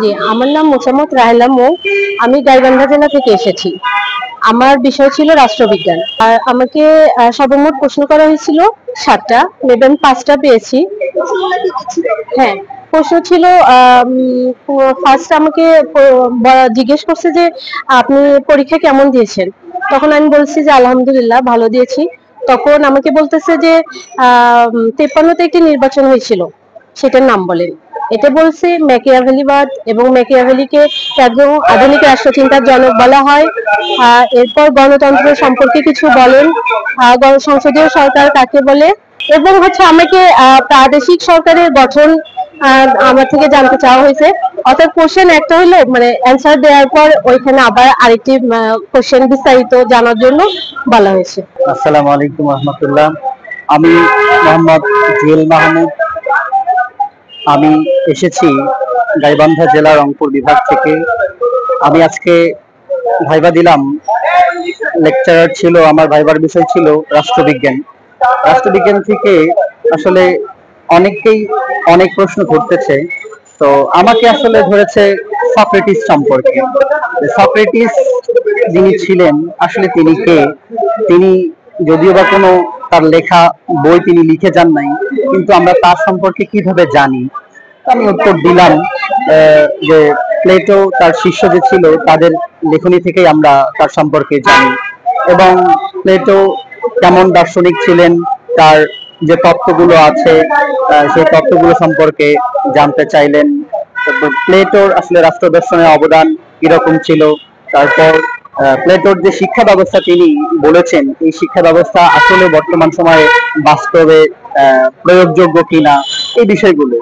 জি, আমার নাম মোসাম্মদ রাহেলা মৌ। আমি গাইবান্ধা জেলা থেকে এসেছি। আমার বিষয় ছিল রাষ্ট্রবিজ্ঞান। আর আমাকে সর্বমোট প্রশ্ন করা হয়েছিল 7টা, মেবি আমি 5টা পেয়েছি। হ্যাঁ, প্রশ্ন ছিল ফার্স্ট আমাকে জিজ্ঞেস করছে যে আপনি পরীক্ষা কেমন দিয়েছেন। তখন আমি বলছি যে আলহামদুলিল্লাহ ভালো দিয়েছি। তখন আমাকে বলতেছে যে 53তে একটি নির্বাচন হয়েছিল, সেটার নাম বলেন। এটা বলছে ম্যাকিয়াভেলিবাদ এবং ম্যাকিয়াভেলিকে একদম আধুনিক রাষ্ট্রচিন্তার জনক বলা হয়। এরপর গণতন্ত্র সম্পর্কে কিছু বলেন, সংসদীয় সরকার কাকে বলে, এবং হচ্ছে আমাকে প্রাদেশিক সরকারের গঠন আমার থেকে জানতে চাওয়া হয়েছে। অর্থাৎ কোশ্চেন একটা হলো মানে অ্যান্সার দেওয়ার পর ওইখানে আবার আরেকটি কোশ্চেন বিস্তারিত জানার জন্য বলা হয়েছে। আসসালামু আলাইকুম রহমতুল্লাহ। আমি মোহাম্মদ জুয়েল মাহমুদ। আমি এসেছি গাইবান্ধা জেলার রংপুর বিভাগ থেকে। আমি আজকে ভাইবা দিলাম। লেকচারার ছিল, আমার ভাইবার বিষয় ছিল রাষ্ট্রবিজ্ঞান। রাষ্ট্রবিজ্ঞান থেকে আসলে অনেকেই অনেক প্রশ্ন করতেছে। তো আমাকে আসলে ধরেছে সক্রেটিস সম্পর্কে। সক্রেটিস যিনি ছিলেন, আসলে তিনি কে? তিনি যদিও বা কোনো তার লেখা বই তিনি লিখে যান নাই, কিন্তু আমরা তার সম্পর্কে কিভাবে জানি? আমি উত্তর দিলাম যে প্লেটো তার শিষ্য যে ছিল তাদের লেখনী থেকেই আমরা তার সম্পর্কে জানি। এবং প্লেটো কেমন দার্শনিক ছিলেন, তার যে তত্ত্বগুলো আছে সেই তত্ত্বগুলো সম্পর্কে জানতে চাইলেন। প্লেটোর আসলে রাষ্ট্র দর্শনের অবদান কিরকম ছিল, তারপর প্লেটোর যে শিক্ষা ব্যবস্থা তিনি বলেছেন, এই শিক্ষা ব্যবস্থা আসলে বর্তমান সময়ে বাস্তবে প্রয়োগযোগ্য কিনা, এই বিষয়গুলো।